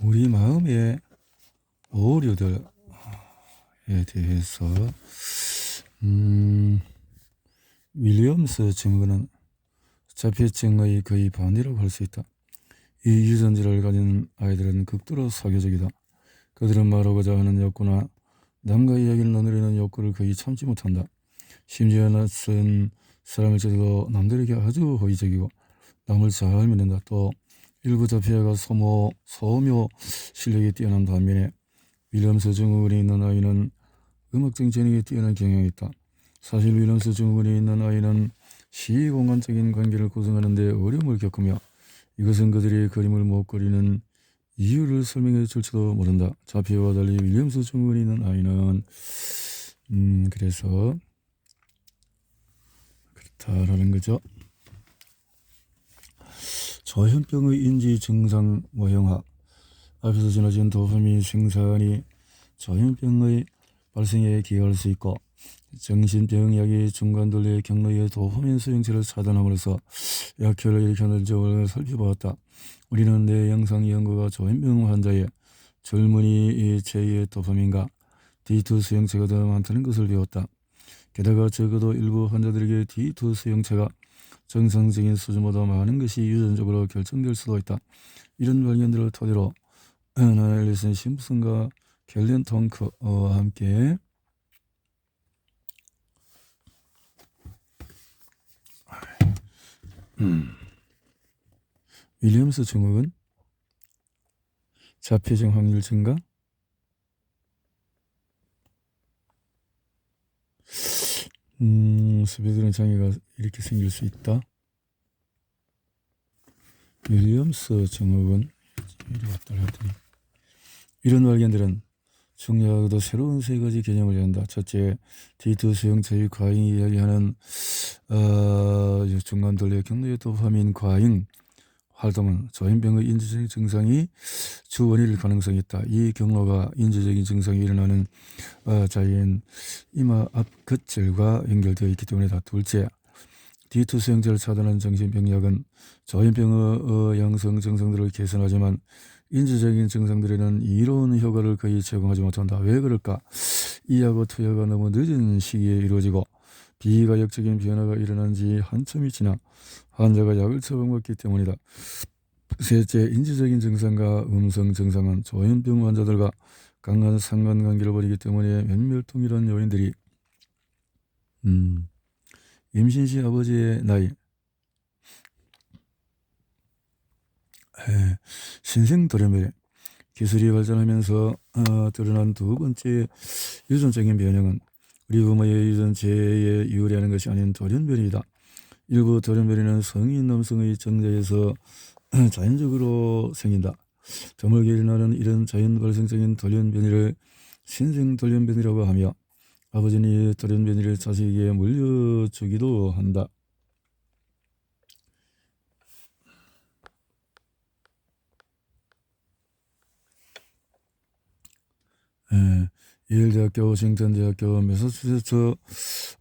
우리 마음의 오류들에 대해서 윌리엄스 증후군은 자폐증의 거의 반이라고 할 수 있다. 이 유전자를 가진 아이들은 극도로 사교적이다. 그들은 말하고자 하는 욕구나 남과 이야기를 나누려는 욕구를 거의 참지 못한다. 심지어 낯선 사람을 쳐도 남들에게 아주 호의적이고 남을 잘 믿는다. 또 일부 자폐아가 소묘 실력이 뛰어난 반면에 윌리엄스 증후군이 있는 아이는 음악적 재능이 뛰어난 경향이 있다. 사실 윌리엄스 증후군이 있는 아이는 시공간적인 관계를 구성하는 데 어려움을 겪으며 이것은 그들이 그림을 못 그리는 이유를 설명해 줄지도 모른다. 자폐아와 달리 윌리엄스 증후군이 있는 아이는 그래서 그렇다라는 거죠. 조현병의 인지 증상 모형화. 앞에서 지나친 도파민 생산이 조현병의 발생에 기여할 수 있고 정신병약의 중간돌리의 경로의 도파민 수용체를 차단함으로써 약효를 일으키는 점을 살펴보았다. 우리는 내 영상 연구가 조현병 환자의 젊은이 체의 도파민과 D2 수용체가 더 많다는 것을 배웠다. 게다가 적어도 일부 환자들에게 D2 수용체가 정상적인 수준보다 많은 것이 유전적으로 결정될 수도 있다. 이런 발견들을 토대로 앨리슨 심슨과 켈린 턴크와 함께 윌리엄스 증후군 자폐증 확률 증가, 스페드런 장애가 이렇게 생길 수 있다. 윌리엄스 증후군 이리 왔다 했더니 이런 발견들은 중요하고도 새로운 세 가지 개념을 연다. 첫째, D2 수용체의 과잉이 이야기하는 중간돌리의 경로의 도파민 과잉 활동은 조현병의 인지적인 증상이 주 원인일 가능성이 있다. 이 경로가 인지적인 증상이 일어나는 자연 이마 앞 겉절과 연결되어 있기 때문이다. 둘째, D2 수용체를 차단하는 정신병약은 조현병의 양성 증상들을 개선하지만 인지적인 증상들에는 이로운 효과를 거의 제공하지 못한다. 왜 그럴까? 이하고 투여가 너무 늦은 시기에 이루어지고 비가역적인 변화가 일어난 지 한참이 지나 환자가 약을 처방받기 때문이다. 셋째, 인지적인 증상과 음성 증상은 조현병 환자들과 강한 상관관계를 벌이기 때문에 면밀동일한 요인들이 임신 시 아버지의 나이, 신생돌연변 기술이 발전하면서 드러난 두 번째 유전적인 변형은 우리 부모의 유전체에 유래하는 것이 아닌 돌연변이다. 일부 돌연변이는 성인 남성의 정자에서 자연적으로 생긴다. 드물게 일어나는 이런 자연 발생적인 돌연변이를 신생돌연변이라고 하며 아버지는 이 돌연변이를 자식에게 물려주기도 한다. 예일대학교, 워싱턴대학교, 매사추세츠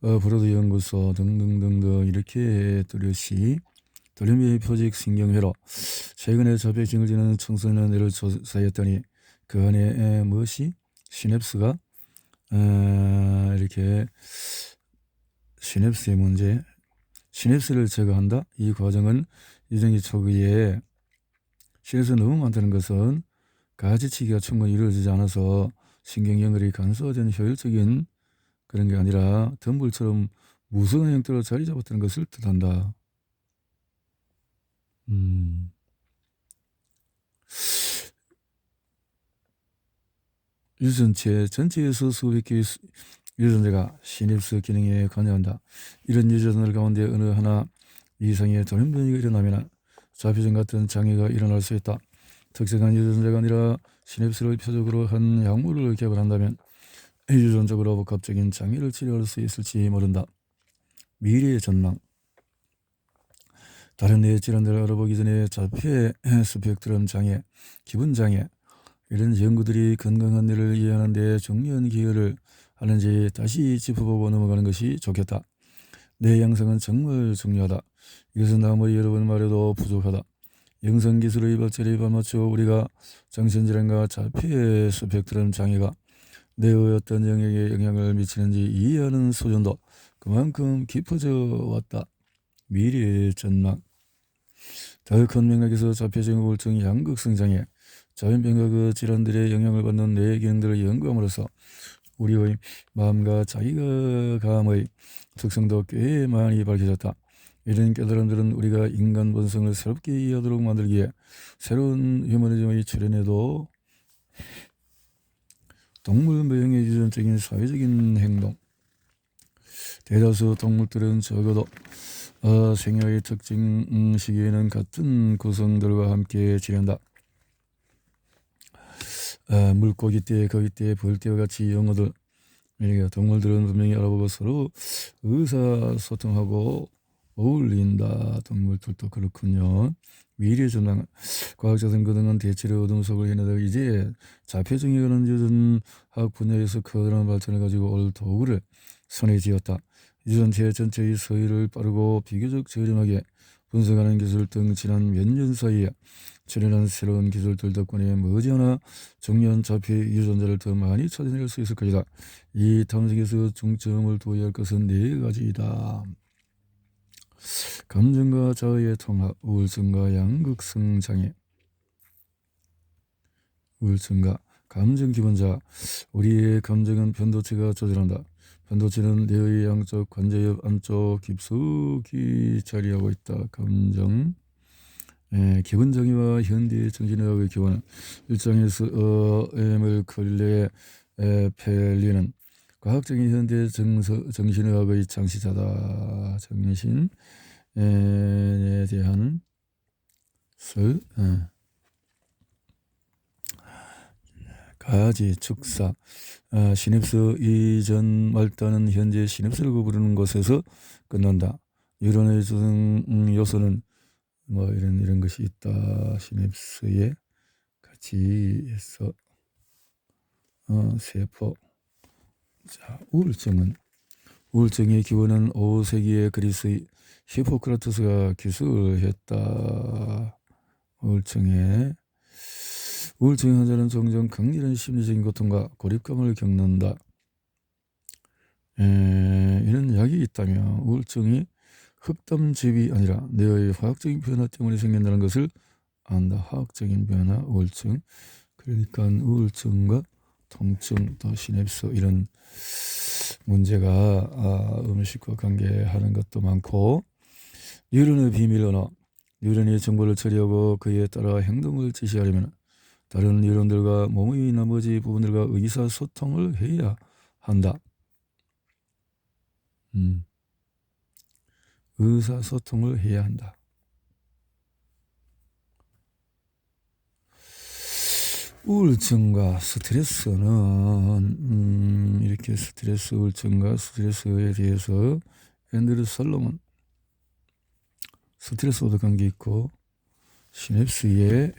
브로드 연구소 등등등등 이렇게 뚜렷이 돌연변이 표적 신경회로 최근에 자폐증을 지니는 청소년들을 조사했더니 그 안에 무엇이 시냅스가 이렇게 시냅스의 문제, 시냅스를 제거한다. 이 과정은 유전기 초기에 시냅스가 너무 많다는 것은 가지치기가 충분히 이루어지지 않아서 신경 연결이 간소화된 효율적인 그런 게 아니라 덤불처럼 무성한 형태로 자리 잡았다는 것을 뜻한다. 유전체 전체에서 수백 개의 유전자가 시냅스 기능에 관여한다. 이런 유전자 가운데 어느 하나 이상의 돌연변이가 일어나면 자폐증 같은 장애가 일어날 수 있다. 특정한 유전자가 아니라 시냅스를 표적으로 한 약물을 개발한다면 유전적으로 복합적인 장애를 치료할 수 있을지 모른다. 미래의 전망. 다른 뇌 질환들을 알아보기 전에 자폐 스펙트럼 장애, 기분 장애 이런 연구들이 건강한 뇌를 이해하는 데 중요한 기여를 하는지 다시 짚어보고 넘어가는 것이 좋겠다. 뇌 양성은 정말 중요하다. 이것은 아무리 여러 번 말해도 부족하다. 영상기술의 발전에 발맞춰 우리가 정신질환과 자폐의 스펙트럼 장애가 뇌의 어떤 영역에 영향을 미치는지 이해하는 수준도 그만큼 깊어져 왔다. 미래의 전망. 더 큰 맥락에서 자폐증, 우울증, 양극성 장애, 자연병과 그 질환들의 영향을 받는 뇌 기능들을 연구함으로써 우리의 마음과 자기감의 특성도 꽤 많이 밝혀졌다. 이런 깨달음들은 우리가 인간 본성을 새롭게 이해하도록 만들기 위해 새로운 휴머니즘의 출현에도 동물 모형의 유전적인 사회적인 행동. 대다수 동물들은 적어도 생애의 특정 시기에는 같은 구성들과 함께 지낸다. 물고기떼, 거위떼, 벌떼와 같이 영어들. 그러니까 동물들은 분명히 알아보고 서로 의사소통하고 어울린다. 동물들도 그렇군요. 미래 전망. 과학자들 그동안 대체로 어둠 속을 헤매다가 이제 자폐증에 관한 유전학 분야에서 커다란 발전을 가지고 올 도구를 손에 쥐었다. 유전체 전체의 서열을 빠르고 비교적 저렴하게 분석하는 기술 등 지난 몇 년 사이에 출현한 새로운 기술들 덕분에 머지않아 중요한 자폐 유전자를 더 많이 찾아낼 수 있을 것이다. 이 탐색에서 중점을 두어야 할 것은 4가지이다. 감정과 자아의 통합, 우울증과 양극성 장애. 우울증과 감정 기본자. 우리의 감정은 변도체가 조절한다. 변도체는 뇌의 양쪽 관제엽 안쪽 깊숙이 자리하고 있다. 감정. 기본 장애와 현대 정신의학의 기원은 일장에서 에밀 클레 펠리는 과학적인 현대 정신의학의 창시자다. 정신에 대한 가지 축사. 시냅스 이전 말단은 현재 시냅스라고 부르는 곳에서 끝난다. 뉴런의 조성 요소는 뭐 이런 것이 있다. 시냅스에 같이 해서 세포. 자, 우울증의 기원은 5세기에 그리스의 히포크라테스가 기술했다. 우울증의 환자는 종종 강렬한 심리적인 고통과 고립감을 겪는다. 이런 약이 있다면 우울증이 흑담즙이 아니라 뇌의 화학적인 변화 때문에 생긴다는 것을 안다. 화학적인 변화, 우울증. 그러니까 우울증과 통증, 또 시냅스 이런 문제가 음식과 관계하는 것도 많고, 뉴런의 비밀 언어. 뉴런이 정보를 처리하고 그에 따라 행동을 지시하려면 다른 뉴런들과 몸의 나머지 부분들과 의사소통을 해야 한다. 의사소통을 해야 한다. 우울증과 스트레스는 이렇게 스트레스, 우울증과 스트레스에 대해서 앤드류 솔로몬 스트레스와도 관계 있고 시냅스의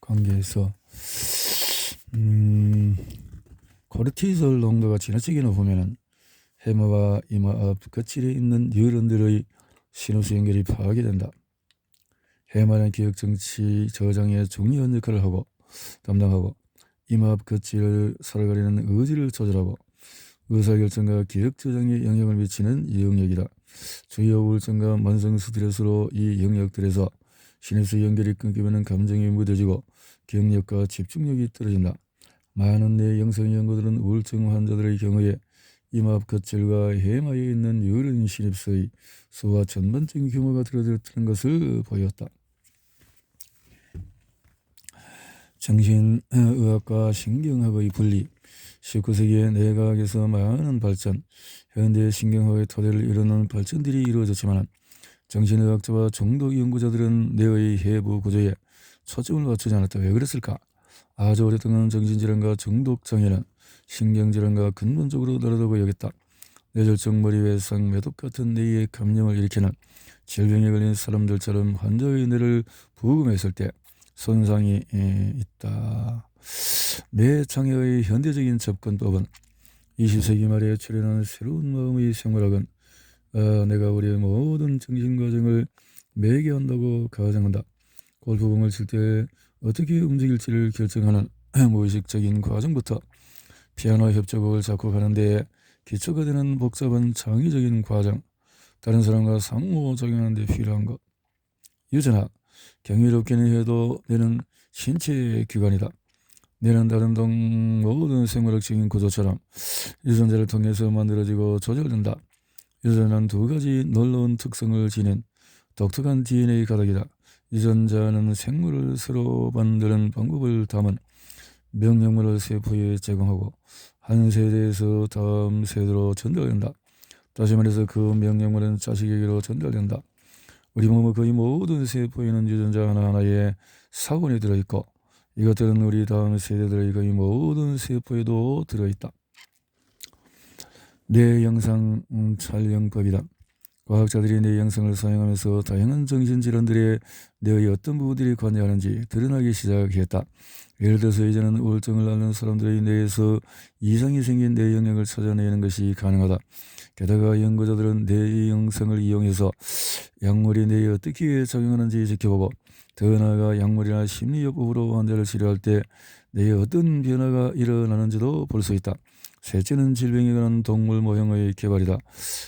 관계에서 코르티솔 농도가 지나치게 높으면 해마와 이마 앞 거칠에 있는 뉴런들의 시너스 연결이 파괴된다. 해마는 기억 정치 저장에 중요한 역할을 담당하고 이마 앞 거칠을 살아가려는 의지를 조절하고 의사결정과 기억 저장에 영향을 미치는 영역이다. 주요 우울증과 만성 스트레스로 이 영역들에서 시냅스 연결이 끊기면 감정이 무뎌지고 기억력과 집중력이 떨어진다. 많은 뇌 영상 연구들은 우울증 환자들의 경우에 이마 앞 거칠과 해마에 있는 뉴런 시냅스의 수와 전반적인 규모가 줄어들었다는 것을 보였다. 정신의학과 신경학의 분리. 19세기에 뇌과학에서 많은 발전, 현대 신경학의 토대를 이루는 발전들이 이루어졌지만 정신의학자와 중독 연구자들은 뇌의 해부 구조에 초점을 맞추지 않았다. 왜 그랬을까? 아주 오랫동안 정신질환과 중독장애는 신경질환과 근본적으로 다르다고 여겼다. 뇌졸중, 머리외상, 매독 같은 뇌의 감염을 일으키는 질병에 걸린 사람들처럼 환자의 뇌를 부검했을 때 손상이 있다. 뇌장애의 현대적인 접근법은 20세기 말에 출현한 새로운 마음의 생물학은 내가 우리의 모든 정신 과정을 매개한다고 가정한다. 골프공을 칠 때 어떻게 움직일지를 결정하는 무의식적인 과정부터 피아노 협주곡을 작곡하는 데 기초가 되는 복잡한 창의적인 과정, 다른 사람과 상호작용하는 데 필요한 것. 유전학, 경이롭게는 해도 뇌는 신체의 기관이다. 뇌는 다른 모든 생물학적인 구조처럼 유전자를 통해서 만들어지고 조절된다. 유전자는 두 가지 놀라운 특성을 지닌 독특한 DNA 가닥이다. 유전자는 생물을 새로 만드는 방법을 담은 명령물을 세포에 제공하고 한 세대에서 다음 세대로 전달된다. 다시 말해서 그 명령물은 자식에게로 전달된다. 우리 몸의 거의 모든 세포에는 유전자 하나하나에 사본이 들어있고 이것들은 우리 다음 세대들의 거의 모든 세포에도 들어있다. 뇌 영상 촬영법이다. 과학자들이 뇌 영상을 사용하면서 다양한 정신질환들의 뇌의 어떤 부분들이 관여하는지 드러나기 시작했다. 예를 들어서 이제는 우울증을 앓는 사람들의 뇌에서 이상이 생긴 뇌 영역을 찾아내는 것이 가능하다. 게다가 연구자들은 뇌 영상을 이용해서 약물이 뇌에 어떻게 작용하는지 지켜보고 더 나아가 약물이나 심리요법으로 환자를 치료할 때 뇌에 어떤 변화가 일어나는지도 볼 수 있다. 셋째는 질병에 관한 동물 모형의 개발이다.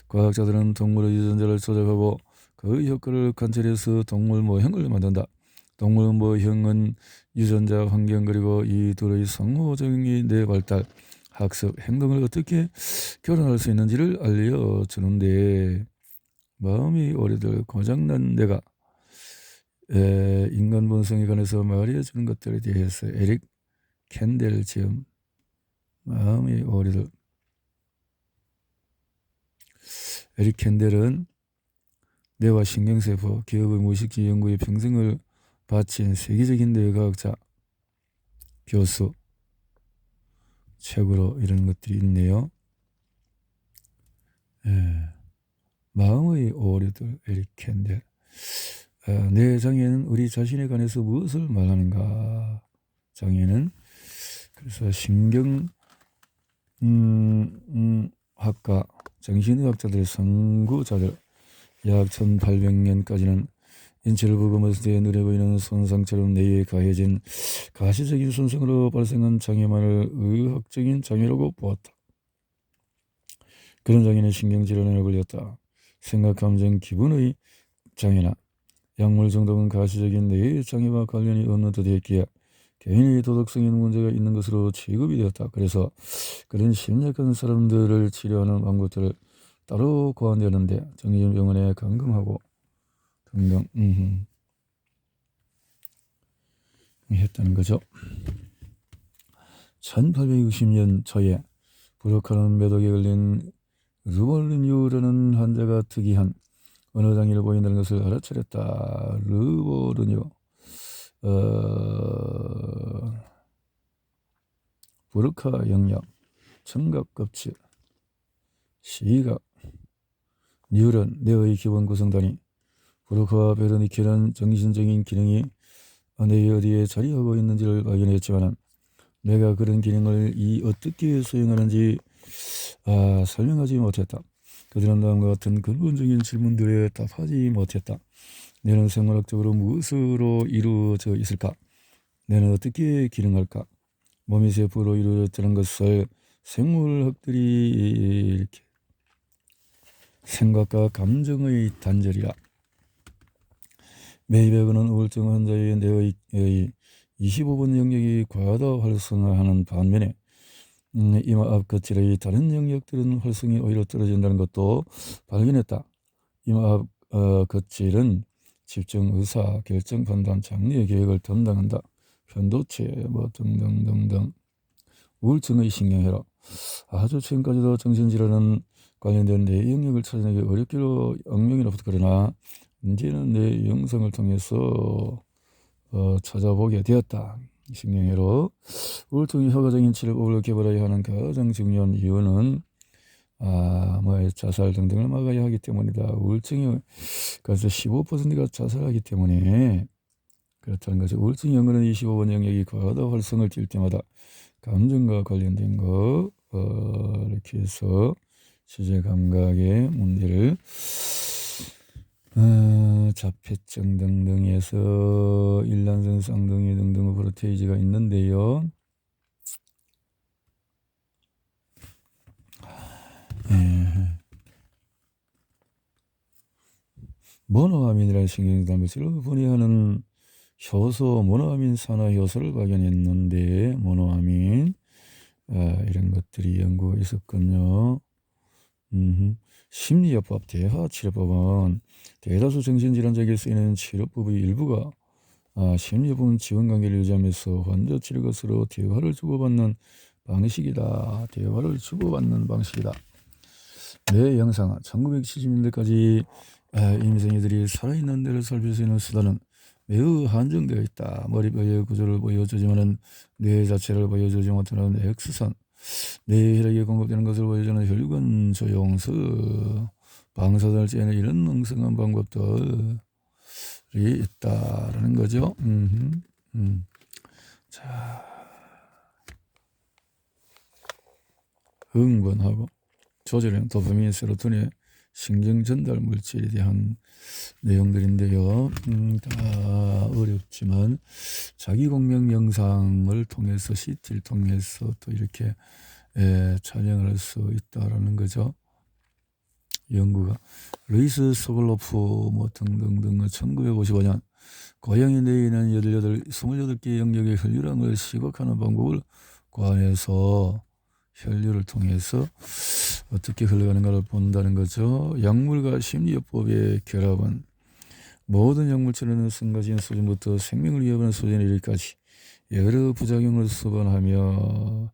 과학자들은 동물의 유전자를 조작하고 그 효과를 관찰해서 동물 모형을 만든다. 동물 모형은 유전자, 환경 그리고 이 둘의 상호작용이 뇌 발달, 학습, 행동을 어떻게 교란할 수 있는지를 알려주는데 마음이 오래들 고장난 내가 인간 본성에 관해서 말해주는 것들에 대해서 에릭 캔델 지음 마음이 오래들 에릭 캔델은 뇌와 신경세포, 기업의 무의식주 연구에 평생을 바친 세계적인 뇌과학자, 교수, 책으로 이런 것들이 있네요. 마음의 오류들 에릭 캔델. 뇌 장애는 우리 자신에 관해서 무엇을 말하는가? 장애는 그래서 신경 학과 정신의학자들의 선구자들 약 1800년까지는 인체를 부검했을 때 눈에 보이는 손상처럼 뇌에 가해진 가시적인 손상으로 발생한 장애만을 의학적인 장애라고 보았다. 그런 장애는 신경질환에 걸렸다. 생각, 감정, 기분의 장애나 약물 중독은 가시적인 뇌의 장애와 관련이 없는 듯 했기에 개인의 도덕성에는 문제가 있는 것으로 취급이 되었다. 그래서 그런 심약한 사람들을 치료하는 방법들을 따로 고안되는데 정신병원에 감금하고 등등 했다는 거죠. 1860년 초에 브로카는 매독에 걸린 르볼르뉴라는 환자가 특이한 언어장애를 보인다는 것을 알아차렸다. 르볼르뉴 브로카 영역, 청각껍질, 시각, 뉴런, 뇌의 기본 구성단위, 브로카와 베르니케는 정신적인 기능이 뇌의 어디에 자리하고 있는지를 발견했지만 내가 그런 기능을 어떻게 수행하는지 설명하지 못했다. 그들은 다음과 같은 근본적인 질문들에 답하지 못했다. 뇌는 생물학적으로 무엇으로 이루어져 있을까? 뇌는 어떻게 기능할까? 몸이 세포로 이루어졌다는 것을 생물학들이 이렇게 생각과 감정의 단절이라. 메이베그는 우울증 환자의 뇌의 25번 영역이 과다 활성화하는 반면에 이마 앞 거칠의 다른 영역들은 활성이 오히려 떨어진다는 것도 발견했다. 이마 앞 거칠은 집중, 의사, 결정, 판단, 장래 계획을 담당한다. 편도체 등등등등. 우울증의 신경회로 아주 최근까지도 정신질환은 관련된 뇌 영역을 찾아내기 어렵기로 악명이 그러나 이제는 뇌 영상을 통해서 찾아보게 되었다. 신경회로 우울증이 효과적인 치료법을 개발해야 하는 가장 중요한 이유는 자살 등등을 막아야 하기 때문이다. 우울증이 그래서 15%가 자살하기 때문에 그렇다는 거죠. 우울증 연구는 25번 영역이 과다 활성을 띌 때마다 감정과 관련된 거 이렇게 해서 시제 감각의 문제를 자폐증 등등에서 일란성 쌍둥이 등등의 프로테이지가 있는데요. 모노아민이라는 신경단백질을 분해하는 효소 모노아민 산화 효소를 발견했는데 모노아민 이런 것들이 연구가 있었군요. 심리요법 대화치료법은 대다수 정신질환자에게 쓰이는 치료법의 일부가 심리요법은 지원관계를 유지하면서 환자 치료가 서로 대화를 주고받는 방식이다. 대화를 주고받는 방식이다. 내 영상은 1970년대까지 임생이들이 살아있는 뇌를 살필 수 있는 수단은 매우 한정되어 있다. 머리뼈의 구조를 보여주지만은 뇌 자체를 보여주지 못하는 X선, 뇌 혈액에 공급되는 것을 보여주는 혈관 조영수, 방사선을 쬐는 이런 엉성한 방법들이 있다라는 거죠. 자, 흥분하고 조절형 도파민, 세로토닌, 신경 전달 물질에 대한 내용들인데요. 다 어렵지만 자기 공명 영상을 통해서 CT를 통해서 또 이렇게 촬영을 할 수 있다라는 거죠. 연구가 루이스 소글로프 뭐 등등등 1955년 고양이 뇌에 있는 28개 영역의 혈류량을 시각하는 방법을 고안해서 혈류를 통해서 어떻게 흘러가는가를 본다는 거죠. 약물과 심리요법의 결합은 모든 약물처럼 성가진 수준부터 생명을 위협하는 수준에 이르기까지 여러 부작용을 수반하며,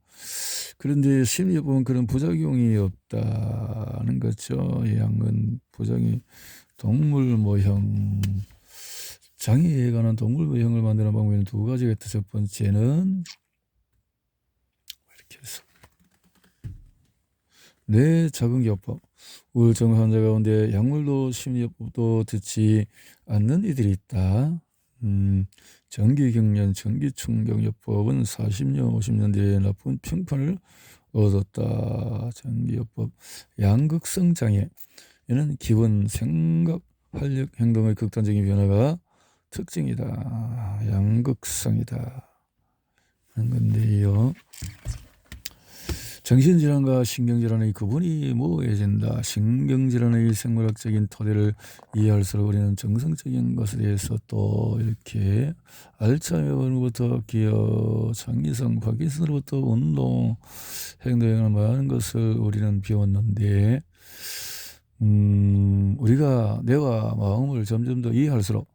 그런데 심리요법은 그런 부작용이 없다는 거죠. 약은 부작용이 동물 모형, 장애에 관한 동물 모형을 만드는 방법에는 두 가지가 있다. 첫 번째는 이렇게 해서 뇌 자극요법, 우울증 환자 가운데 약물도 심리요법도 듣지 않는 이들이 있다. 전기경련, 전기충격요법은 40년, 50년대에 나쁜 평판을 얻었다. 전기요법, 양극성 장애, 이는 기분, 생각, 활력, 행동의 극단적인 변화가 특징이다. 양극성이다 하는 건데요. 정신질환과 신경질환의 구분이 모호해진다. 신경질환의 생물학적인 토대를 이해할수록 우리는 정성적인 것에 대해서 또 이렇게 알츠하이머로부터 기여, 창의성, 파킨슨으로부터 운동, 행동을 많은 것을 우리는 배웠는데 우리가 뇌와 마음을 점점 더 이해할수록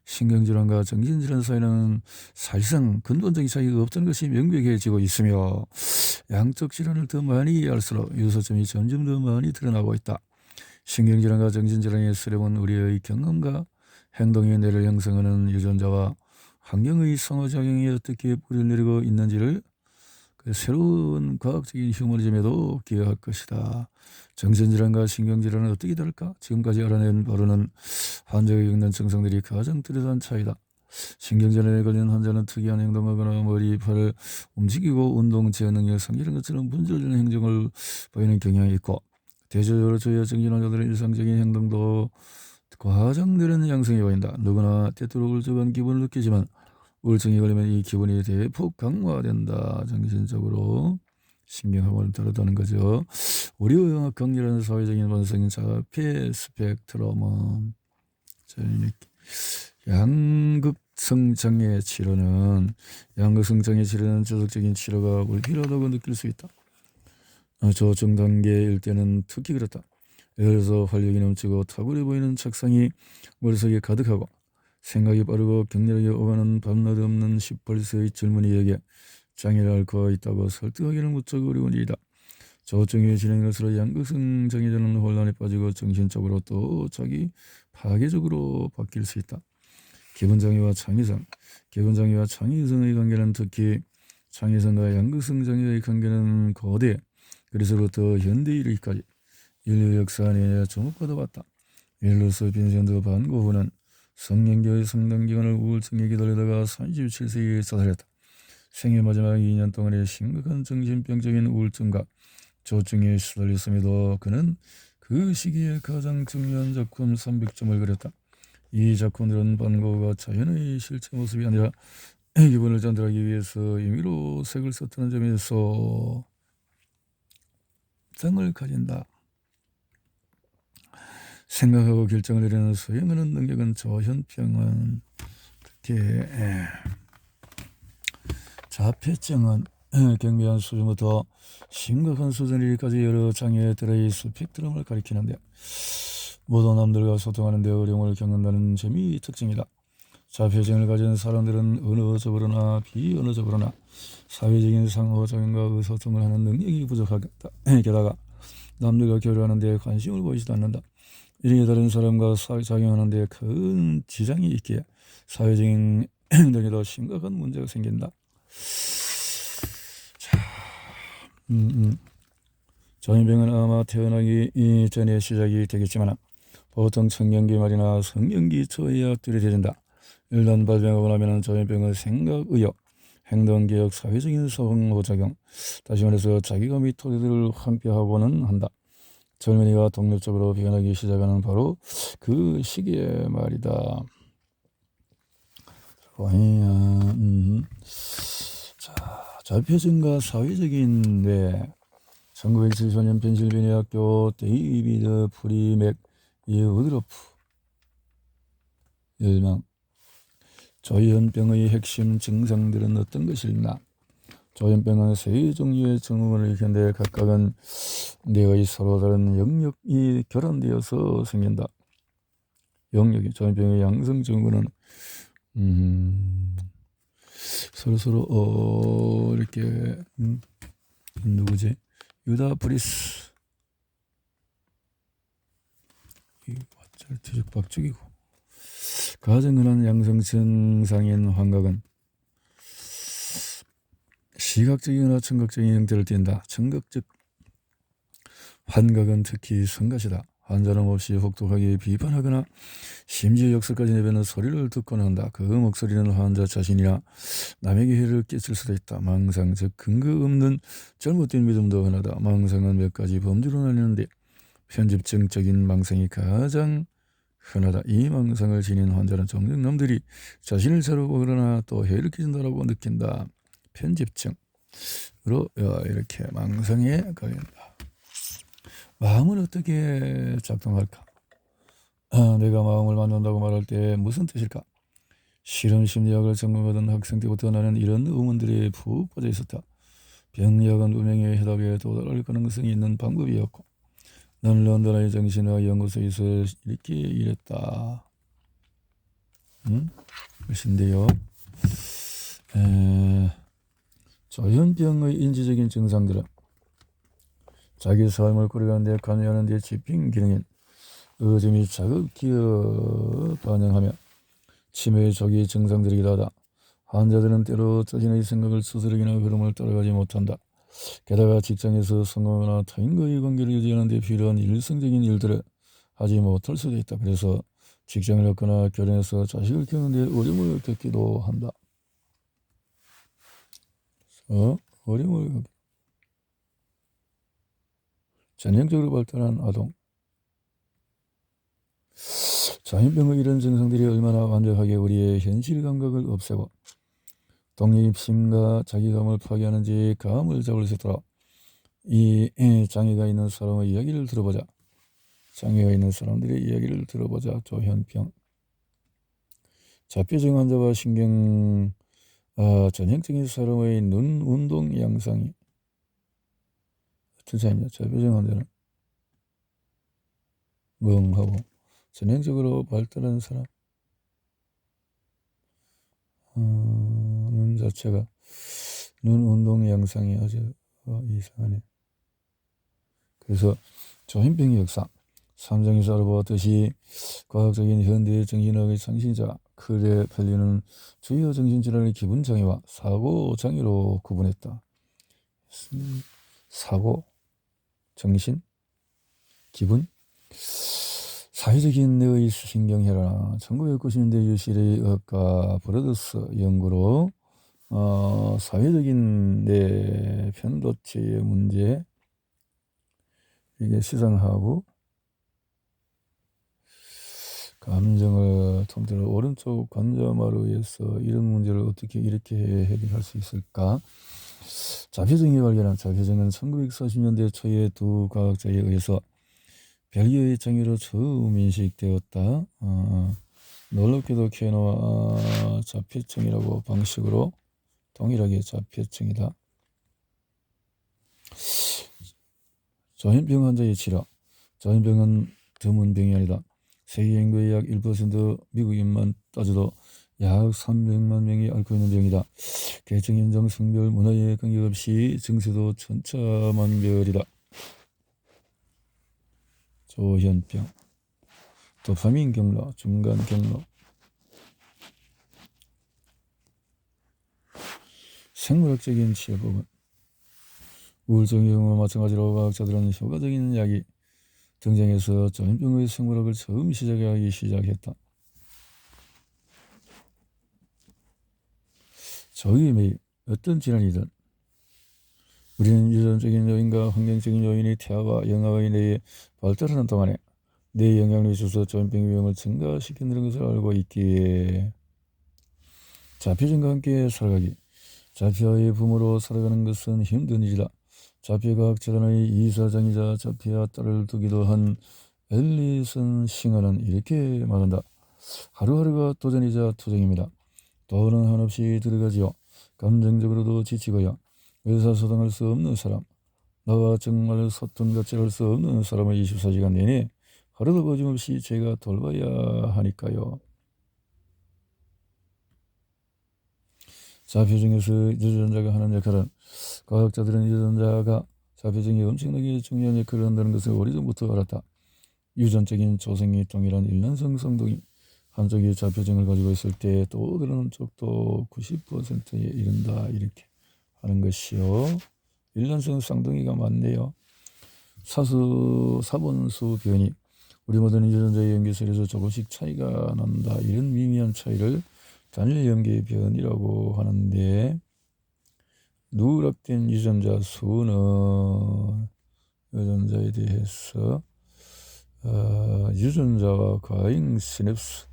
신경질환과 정신질환 사이는 사실상 근본적인 차이가 없다는 것이 명백해지고 있으며 양적 질환을 더 많이 이해할수록 유사점이 점점 더 많이 드러나고 있다. 신경질환과 정신질환의 수렴은 우리의 경험과 행동의 뇌를 형성하는 유전자와 환경의 상호작용이 어떻게 뿌리내리고 있는지를 새로운 과학적인 휴머니즘에도 기여할 것이다. 정신질환과 신경질환은 어떻게 다를까? 지금까지 알아낸 바로는 환자가 겪는 증상들이 가장 뚜렷한 차이다. 신경질환에 걸린 환자는 특이한 행동하거나 머리, 팔을 움직이고 운동, 제어 능력, 상기하는 것처럼 분절되는 행동을 보이는 경향이 있고, 대체적으로 저희 정신환자들은 일상적인 행동도 과장되는 양상이 보인다. 누구나 때때로 울적한 기분을 느끼지만 우울증이 걸리면 이 기분이 대폭 강화된다. 정신적으로 신경학원을 다루다는 거죠. 우리의 강렬한 사회적인 본성인 자폐 스펙트럼은 양극성 장애 치료는 지속적인 치료가 불필요하다고 느낄 수 있다. 조증 단계일 때는 특히 그렇다. 예를 들어서 활력이 넘치고 탁월해 보이는 책상이 머릿속에 가득하고 생각이 빠르고 격렬하게 오가는 밤낮 없는 18세의 젊은이에게 장애를 앓고 있다고 설득하기는 무척 어려운 일이다. 조증이 진행할수록 양극성 장애자는 혼란에 빠지고 정신적으로 또 자기 파괴적으로 바뀔 수 있다. 기분장애와 창의성, 기분장애와 창의성의 관계는 특히 창의성과 양극성 장애의 관계는 거대, 그래서부터 현대에 이르기까지 인류 역사 안에 주목받아왔다. 예를 들어서 빈센트 반 고흐는 성년기의 상당 기간을 우울증에 기다리다가 37세에 자살했다. 생애 마지막 2년 동안에 심각한 정신병적인 우울증과 조증에 시달렸음에도 그는 그 시기에 가장 중요한 작품 300점을 그렸다. 이 작품들은 반고흐가 자연의 실제 모습이 아니라 기분을 전달하기 위해서 임의로 색을 썼다는 점에서 성을 가진다. 생각하고 결정을 내리는 수행하는 능력은 조현병은 특히 자폐증은 경미한 수준부터 심각한 수준일까지 여러 장애들의 스펙트럼을 가리키는데 모두 남들과 소통하는 데 어려움을 겪는다는 점이 특징이다. 자폐증을 가진 사람들은 언어적으로나 비언어적으로나 사회적인 상호작용과 의소통을 하는 능력이 부족하겠다. 게다가 남들과 교류하는 데 관심을 보이지도 않는다. 이렇게 다른 사람과 작용하는 데 큰 지장이 있기에 사회적인 행동에도 심각한 문제가 생긴다. 자, 전염병은 아마 태어나기 전에 시작이 되겠지만 보통 청년기 말이나 성년기 초에야 뚜렷해진다. 일단 발병하고 나면 전염병은 생각, 의욕, 행동, 개혁, 사회적인 상호작용, 다시 말해서 자기가 및 토대들을 함께하고는 한다. 젊은이가 독립적으로 변하기 시작하는 바로 그 시기에 말이다. 자, 자폐증과 사회적인 뇌. 1974년 펜실베니아 학교 데이비드 프리맥 예우드로프 열망. 조현병의 핵심 증상들은 어떤 것일까? 조현병은 세 종류의 증후군을 일으키는데 각각은 뇌의 서로 다른 영역이 결합되어서 생긴다. 영역이 조현병의 양성 증후군은 서로 이렇게 누구지? 유다 브리스 이 완전 뒤죽박죽이고 가장 흔한 양성 증상인 환각은 시각적이거나 청각적인 형태를 띈다. 청각적 환각은 특히 성가시다. 환자는 몹시 혹독하게 비판하거나 심지어 역설까지 내뱉는 소리를 듣곤 한다. 그 목소리는 환자 자신이나 남에게 해를 끼칠 수도 있다. 망상, 즉 근거 없는 잘못된 믿음도 흔하다. 망상은 몇 가지 범주로 나뉘는데 편집증적인 망상이 가장 흔하다. 이 망상을 지닌 환자는 종종 남들이 자신을 새로 보거나 또 해를 끼친다고 느낀다. 편집증으로 이렇게 망상에 걸린다. 마음은 어떻게 작동할까? 내가 마음을 만든다고 말할 때 무슨 뜻일까? 실험 심리학을 전공하던 학생 때부터 나는 이런 의문들에 푹 빠져 있었다. 병리학은 분명히 해답에 도달할 가능성이 있는 방법이었고 나는 런던의 정신의학 연구소에서 이렇게 일했다. 글쎄인데요. 조현병의 인지적인 증상들은 자기 삶을 꾸려가는 데 관여하는 데 집행 기능인 의지 및 자극 기억 반영하며 치매의 조기 증상들이기도 하다. 환자들은 때로 자신의 생각을 스스로이나 흐름을 따라가지 못한다. 게다가 직장에서 성공하거나 타인과의 관계를 유지하는 데 필요한 일상적인 일들을 하지 못할 수도 있다. 그래서 직장을 얻거나 결혼해서 자식을 키우는 데 어려움을 겪기도 한다. 어려움을 겪기. 전형적으로 발달한 아동. 자연병의 이런 증상들이 얼마나 완벽하게 우리의 현실 감각을 없애고 독립심과 자기감을 파괴하는지 감을 잡을 수 있도록 이 장애가 있는 사람의 이야기를 들어보자. 장애가 있는 사람들의 이야기를 들어보자. 조현병. 자폐증 환자와 전형적인 사람의 눈 운동 양상이 어떤 차이입니다. 자폐증 환자는 멍하고 전형적으로 발달한 사람 눈 자체가 눈 운동 양상이 아주 이상하네. 그래서 조현병의 역사 삼장에서 알아보았듯이 과학적인 현대 정신학의 창시자 클레 펠리는 주요 정신질환의 기분장애와 사고장애로 구분했다. 사고, 정신, 기분, 사회적인 뇌의 신경혈화 1990년대 유실의 의학가 브러더스 연구로 사회적인 내 편도체의 문제, 이게 시상하고 감정을 통틀어 오른쪽 관자마루에서 이런 문제를 어떻게 이렇게 해결할 수 있을까? 자폐증이 발견한 자폐증은 1940년대 초에 두 과학자에 의해서 별개의 장애로 처음 인식되었다. 놀랍게도 케노와 자폐증이라고 방식으로 동일하게 자폐증이다. 전염병 환자의 치료. 전염병은 드문 병이 아니다. 세계 인구의 약 1%, 미국인만 따져도 약 300만 명이 앓고 있는 병이다. 계층, 인종, 성별, 문화에 관계없이 증세도 천차만별이다. 조현병, 도파민 경로, 중간 경로. 생물학적인 치료법은 우울증의 경우와 마찬가지로 과학자들은 효과적인 약이 등장해서 전염병의 생물학을 처음 시작하기 시작했다. 저희 매일 어떤 질환이든 우리는 유전적인 요인과 환경적인 요인이 태아와 영아의 뇌에 발달하는 동안에 뇌 영향을 줘서 전염병 위험을 증가시키는 것을 알고 있기에 자폐증과 함께 살아가기. 자폐아의 부모로 살아가는 것은 힘든 일이다. 자폐과학재단의 이사장이자 자폐아 딸을 두기도 한 앨리슨 싱어는 이렇게 말한다. 하루하루가 도전이자 투쟁입니다. 돈은 한없이 들어가지요. 감정적으로도 지치고요. 의사소통할 수 없는 사람, 나와 정말 소통같이 할 수 없는 사람을 24시간 내내 하루도 거침없이 제가 돌봐야 하니까요. 자폐증에서 유전자가 하는 역할은 과학자들은 유전자가 자폐증이 엄청나게 중요한 역할을 한다는 것을 오래전부터 알았다. 유전적인 조성이 동일한 일란성 쌍둥이, 한쪽이 자폐증을 가지고 있을 때 또 다른 쪽도 90%에 이른다, 이렇게 하는 것이요. 일란성 쌍둥이가 많네요. 사본수 변이, 우리 모든 유전자의 연기설에서 조금씩 차이가 난다. 이런 미미한 차이를 단일 연기 변이라고 하는데, 누락된 유전자 수는 유전자에 대해서 유전자와 과잉 시냅스,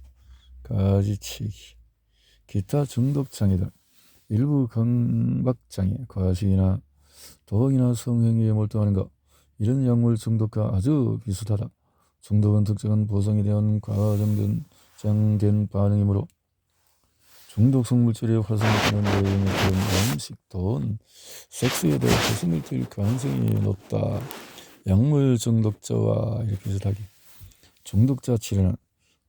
가지치기, 기타 중독장애들, 일부 강박장애, 과식이나 도박이나 성행위에 몰두하는 것, 이런 약물 중독과 아주 비슷하다. 중독은 특정한 보상에 대한 과정된 반응이므로 중독성 물질의 활성화되는 내용이 그런 음식, 돈, 섹스에 대해 개성을 띨 가능성이 높다. 약물 중독자와 이렇게 비슷하게 중독자 치료는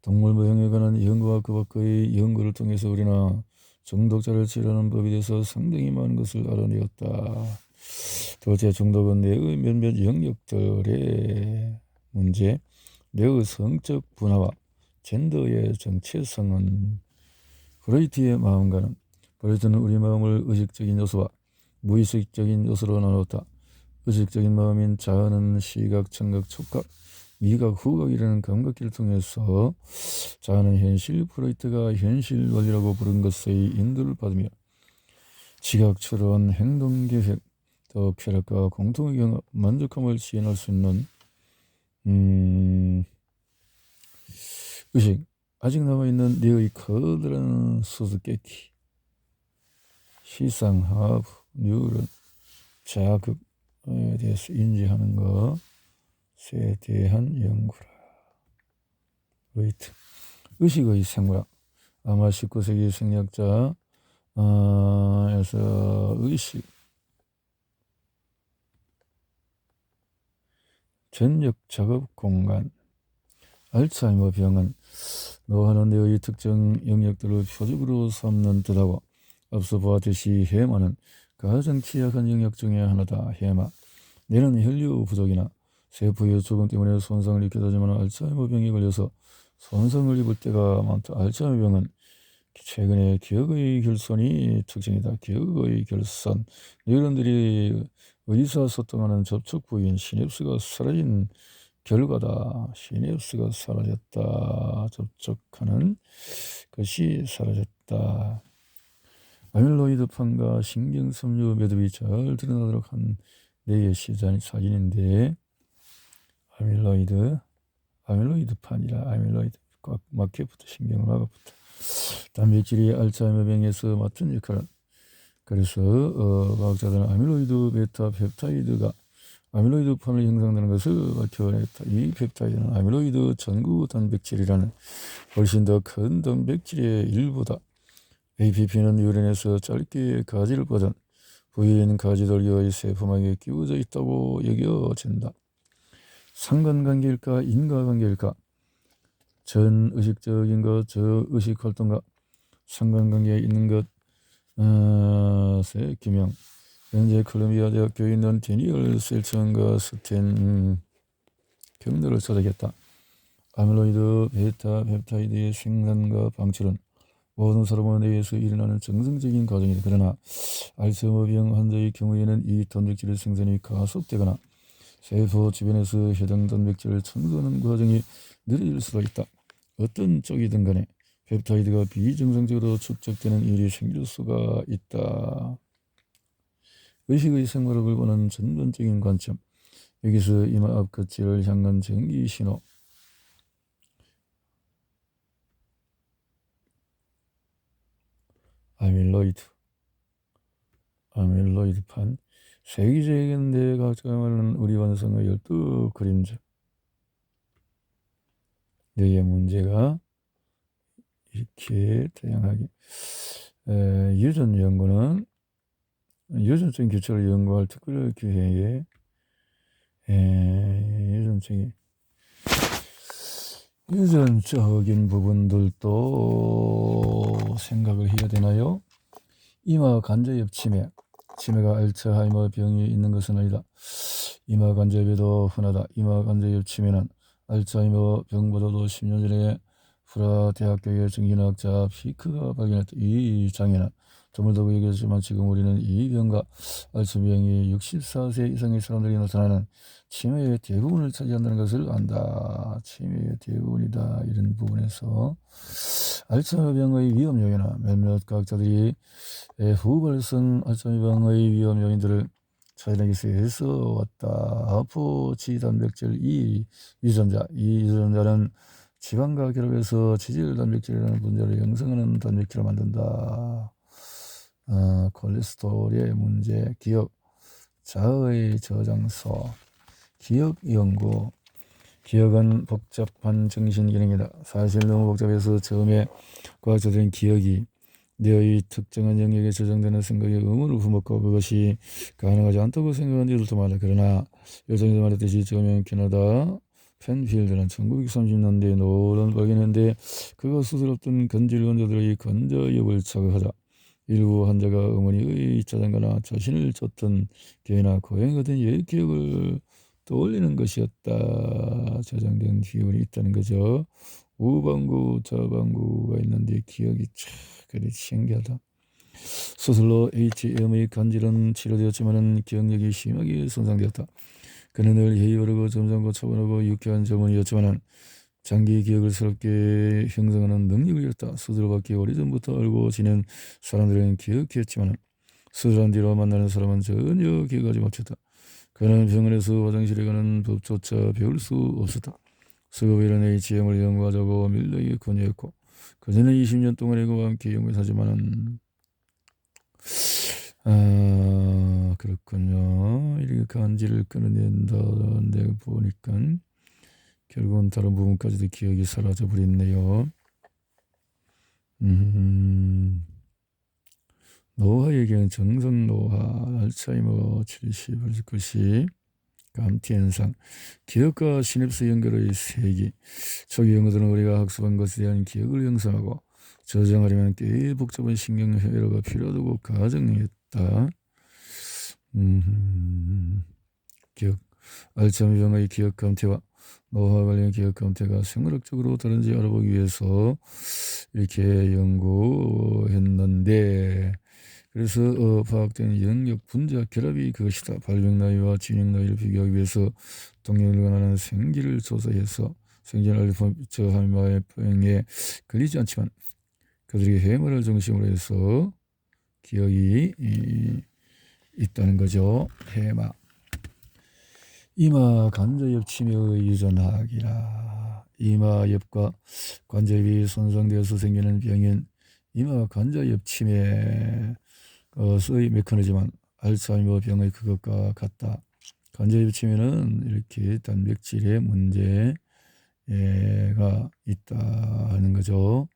동물 모형에 관한 연구와 그 밖의 연구를 통해서 우리는 중독자를 치료하는 법에 대해서 상당히 많은 것을 알아내었다. 도대체 중독은 뇌의 몇몇 영역들의 문제, 뇌의 성적 분화와 젠더의 정체성은 프로이트의 마음과는 프로이트는 우리 마음을 의식적인 요소와 무의식적인 요소로 나눴다. 의식적인 마음인 자아는 시각, 청각, 촉각, 미각, 후각이라는 감각기를 통해서 자아는 현실, 프로이트가 현실 원리라고 부른 것의 인도를 받으며 지각, 추론, 행동, 계획, 더 쾌락과 공통의 경험, 만족함을 시인할 수 있는 의식, 아직 남아있는 뇌의 커다란 수수께끼, 시상하부, 뉴런, 자극에 대해서 인지하는 것에 대한 연구라. 의식의 생물학, 아마 19세기 생리학자 에서 의식, 전역 작업 공간. 알츠하이머 병은 노화는 뇌의 특정 영역들을 표적으로 삼는 듯하고 앞서 보았듯이 해마는 가장 취약한 영역 중에 하나다. 해마, 뇌는 혈류 부족이나 세포의 죽음 때문에 손상을 입게 되지만 알츠하이머 병에 걸려서 손상을 입을 때가 많다. 알츠하이머 병은 최근에 기억의 결손이 특징이다. 기억의 결손, 뇌런들이 의사소통하는 접촉 부위인 시냅스가 사라진 결과다. 시냅스가 사라졌다. 접촉하는 것이 사라졌다. 아밀로이드판과 신경섬유 매듭이 잘 드러나도록 한 뇌의 사진인데, 아밀로이드판이라 아밀로이드 꽉 막혀부터 신경을 막아부터 단백질이 알츠하이머병에서 맡은 역할을. 그래서 과학자들은 아밀로이드 베타 펩타이드가 아밀로이드판을 형성되는 것을 밝혀냈다. 이 펩타이드는 아밀로이드 전구 단백질이라는 훨씬 더 큰 단백질의 일부다. APP는 유래에서 짧게 가지를 뻗은 부위인 가지돌기의 세포막에 끼워져 있다고 여겨진다. 상관관계일까 인과관계일까? 전의식적인 것, 저의식 활동과 상관관계에 있는 것의 규명. 현재 콜롬비아 대학교에 있는 데니얼 셀천과 스탠 경로를 조작했다. 아밀로이드 베타 펩타이드의 생산과 방출은 모든 사람의 뇌에서 일어나는 정상적인 과정이다. 그러나 알츠하이머병 환자의 경우에는 이 단백질 생산이 가속되거나 세포 주변에서 해당 단백질을 청소하는 과정이 느려질 수도 있다. 어떤 쪽이든 간에 펩타이드가 비정상적으로 축적되는 일이 생길 수가 있다. 의식의 생물학을 보는 전반적인 관점. 여기서 이마 앞 끝을 향한 전기 신호. 아밀로이드판. 세계적인 뇌과학자가 말하는 우리 완성의 12 그림자. 뇌의 문제가 이렇게 다양하게. 유전 연구는 유전적인 교체를 연구할 특별 기회에 유전적인 부분들도 생각을 해야 되나요? 이마 관절엽 치매가 알츠하이머 병이 있는 것은 아니다. 이마 관절엽에도 흔하다. 이마 관절엽 치매는 알츠하이머 병보다도 10년 전에 프라 대학교의 정신학자 피크가 발견했다. 이 장애는 드물다고 얘기했지만 지금 우리는 이 병과 알츠병이 64세 이상의 사람들이 나타나는 치매의 대부분을 차지한다는 것을 안다. 치매의 대부분이다. 이런 부분에서 알츠하이머병의 위험 요인은 몇몇 과학자들이 후발성 알츠하이머병의 위험 요인들을 찾아내기 위해서 왔다. 아포지 단백질 이 유전자는 지방과 결합해서 지질 단백질이라는 분자를 형성하는 단백질을 만든다. 콜레스테롤의 문제, 기억, 자아의 저장소, 기억 연구. 기억은 복잡한 정신 기능이다. 사실 너무 복잡해서 처음에 과학자들은 기억이 뇌의 특정한 영역에 저장되는 생각에 의문을 품었고 그것이 가능하지 않다고 생각한 이들도 많다. 그러나 요즘에도 말했듯이 처음에 캐나다 펜필드는 1930년대에 노란 발견했는데 그가 수술했던 건질 환자들의 건저엽을 자극하자 일부 환자가 어머니의 자전거나 자신을 쫓던 개나 고양이 같은 옛 기억을 떠올리는 것이었다. 저장된 기억이 있다는 거죠. 우방구, 좌방구가 있는데 기억이 참 그래 신기하다. 수술로 HM의 간질은 치료되었지만 기억력이 심하게 손상되었다. 그는 늘 예의 바르고 점잖고 차분하고 유쾌한 젊은이였지만 장기 기억을 새롭게 형성하는 능력을 잃었다. 수술받기 오래전부터 알고 지낸 사람들은 기억했지만 수술한 뒤로 만나는 사람은 전혀 기억하지 못했다. 그는 병원에서 화장실에 가는 법조차 배울 수 없었다. 수급에 일어나 HM을 연구하자고 밀려이 권유했고 그전에 20년 동안 그와 함께 연구하지만은 그렇군요. 이렇게 간지를 끊어낸다는데 보니까 결국은 다른 부분까지도 기억이 사라져 버렸네요. 노화 얘기는 정상 노화, 알츠하이머 70일 것이 감티 현상, 기억과 시냅스 연결의 세기. 초기 연구들은 우리가 학습한 것에 대한 기억을 형성하고 저장하려면 꽤 복잡한 신경 회로가 필요하다고 가정했다. 기억, 알츠하이머 병의 기억 감퇴와 노화 관련 기억 감퇴가 생물학적으로 다른지 알아보기 위해서 이렇게 연구했는데 그래서 파악된 영역 분자 결합이 그것이다. 발병 나이와 진행 나이를 비교하기 위해서 동력을 관한 생기를 조사해서 생기는 알츠하이머병에 걸리지 않지만 그들에게 해마를 중심으로 해서 기억이 있다는 거죠. 해마. 이마 관저엽 치매의 유전학이라. 이마엽과 관절이 손상되어서 생기는 병인 이마 관저엽 치매의 메커니즘은 알츠하이머 병의 그것과 같다. 관절엽 치매는 이렇게 단백질의 문제가 있다 하는 거죠.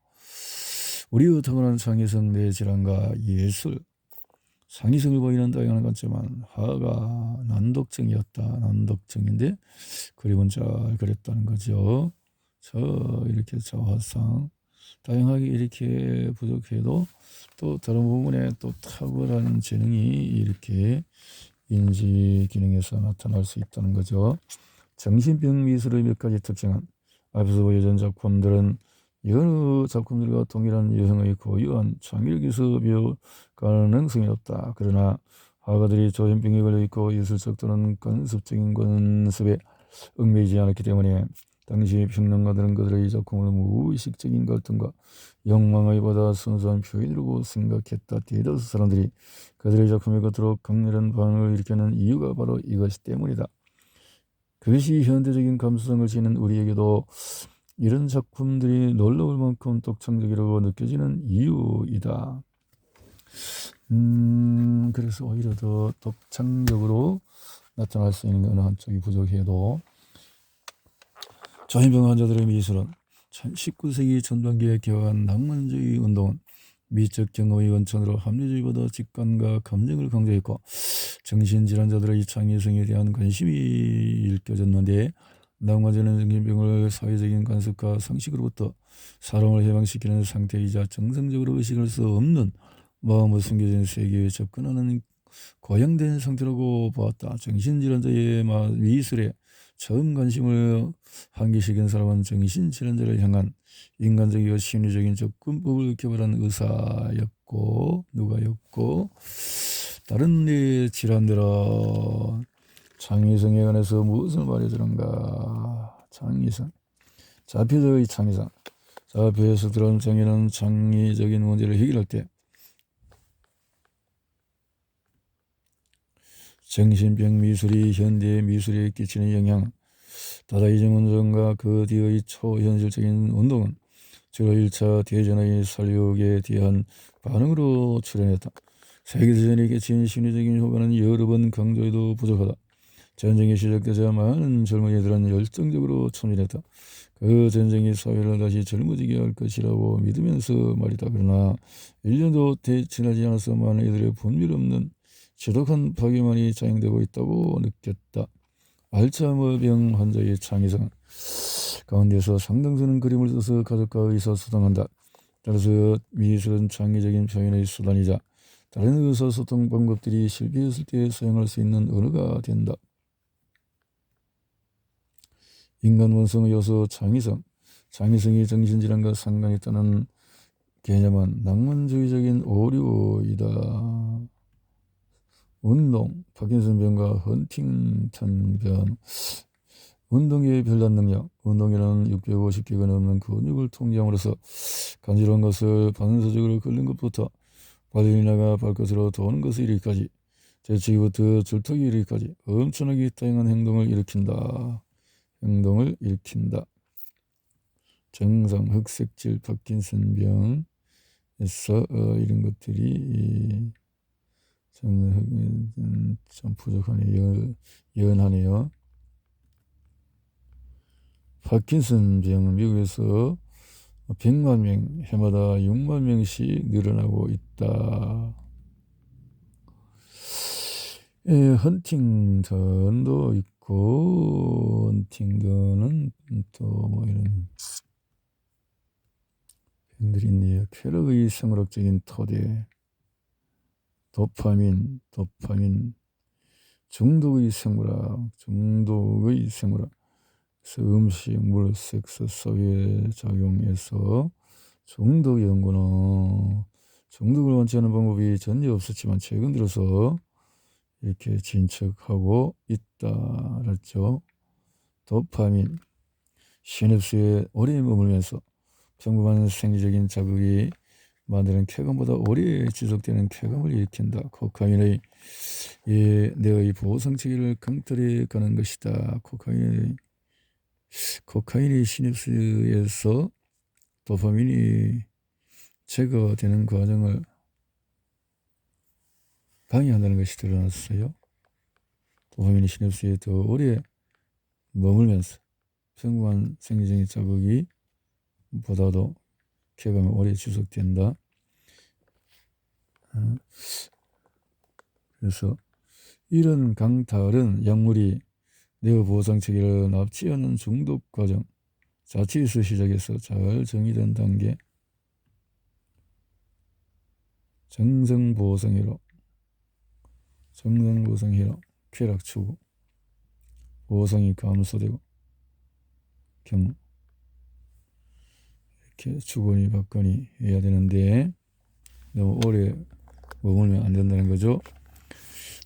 우리의 타고난 창의성 내 질환과 예술, 창의성을 보이는 다양한 관점은 하가 난독증이었다. 난독증인데 그림은 잘 그렸다는 거죠. 이렇게 저하상 다양하게 이렇게 부족해도 또 다른 부분에 또 탁월한 재능이 이렇게 인지 기능에서 나타날 수 있다는 거죠. 정신병 미술의 몇 가지 특징은 앞에서 보여준 작품들은 여러 작품들과 동일한 유형의 고유한 창의력에서 비어 가능성이 없다. 그러나 화가들이 조현병에 걸려 있고 예술적 또는 관습적인 관습에 얽매이지 않았기 때문에 당시 평론가들은 그들의 작품을 무의식적인 갈등과 욕망의 보다 순수한 표현이라고 생각했다. 대다수 사람들이 그들의 작품에 그토록 강렬한 반응을 일으키는 이유가 바로 이것 때문이다. 그것이 현대적인 감수성을 지닌 우리에게도 이런 작품들이 놀라울 만큼 독창적이라고 느껴지는 이유이다. 그래서 오히려 더 독창적으로 나타날 수 있는 어느 한쪽이 부족해도 조현병 환자들의 미술은 19세기 전반기에 개화한 낭만주의 운동은 미적 경험의 원천으로 합리주의보다 직관과 감정을 강조했고 정신질환자들의 창의성에 대한 관심이 일깨졌는데 낭만주의는 정신병을 사회적인 관습과 상식으로부터 사람을 해방시키는 상태이자 정상적으로 의식할 수 없는 마음으로 숨겨진 세계에 접근하는 고양된 상태라고 보았다. 정신질환자의 미술에 처음 관심을 환기시킨 사람은 정신질환자를 향한 인간적이고 심리적인 접근법을 개발한 의사였고 누가였고 다른 질환들은 창의성에 관해서 무엇을 말해주는가. 창의성. 자폐의 창의성. 자폐에서 들어온 장애는 창의적인 문제를 해결할 때 정신병 미술이 현대 미술에 끼치는 영향. 다다이즘 운동과 그 뒤의 초현실적인 운동은 주로 1차 대전의 살육에 대한 반응으로 출현했다. 세계대전에 끼친 심리적인 효과는 여러 번 강조해도 부족하다. 전쟁이 시작되자 많은 젊은이들은 열정적으로 참전했다. 그 전쟁이 사회를 다시 젊어지게 할 것이라고 믿으면서 말이다. 그러나 1년도 지나지 않아서 많은 이들의 분별 없는 지독한 파괴만이 자행되고 있다고 느꼈다. 알츠하이머병 환자의 창의성 가운데서 상당수는 그림을 써서 가족과 의사소통한다. 따라서 미술은 창의적인 표현의 수단이자 다른 의사소통 방법들이 실패했을 때 사용할 수 있는 언어가 된다. 인간 원성의 요소 창의성. 창의성이 정신질환과 상관이 있다는 개념은 낭만주의적인 오류이다. 운동, 파킨슨병과 헌팅턴병. 운동의 별난 능력. 운동이라는 650개가 넘는 근육을 통제함으로써 간지러운 것을 반사적으로 끓는 것부터 발리나가 발끝으로 도는 것을 이르기까지 재치기부터 줄타기 이르기까지 엄청나게 다양한 행동을 일으킨다. 정상 흑색질 파킨슨병에서 이런 것들이 좀 부족하네요. 연하네요. 파킨슨병은 미국에서 100만 명, 해마다 6만 명씩 늘어나고 있다. 헌팅턴도 있고, 헌팅턴은 또 뭐 이런 병들이 있네요. 쾌락의 생물학적인 토대, 도파민, 중독의 생물학, 그래서 음식, 물, 섹스, 사회 작용에서 중독 연구는 중독을 완치하는 방법이 전혀 없었지만 최근 들어서 이렇게 진척하고 있다랬죠. 도파민, 시냅스에 오래 머물면서 평범한 생리적인 자극이 만드는 쾌감보다 오래 지속되는 쾌감을 일으킨다. 코카인의 내의 보상체계를 강탈해 가는 것이다. 코카인이 시냅스에서 도파민이 제거되는 과정을 방해한다는 것이 드러났어요. 도파민이 시냅스에 더 오래 머물면서 평범한 생리적인 자극이 보다도 쾌감이 오래 지속된다. 그래서 이런 강탈은 약물이 뇌의 보상체계를 납치하는 중독 과정 자체에서 시작해서 잘 정의된 단계 정성보상회로 쾌락 추구 보상이 감소되고 경우 이렇게 주거니 받거니 해야 되는데 너무 오래 머물면 안 된다는 거죠.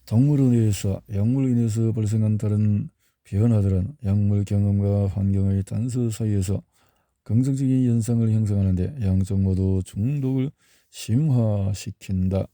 동물에 의해서 약물로 인해서 발생한 다른 변화들은 약물 경험과 환경의 단서 사이에서 긍정적인 현상을 형성하는데 양쪽 모두 중독을 심화시킨다.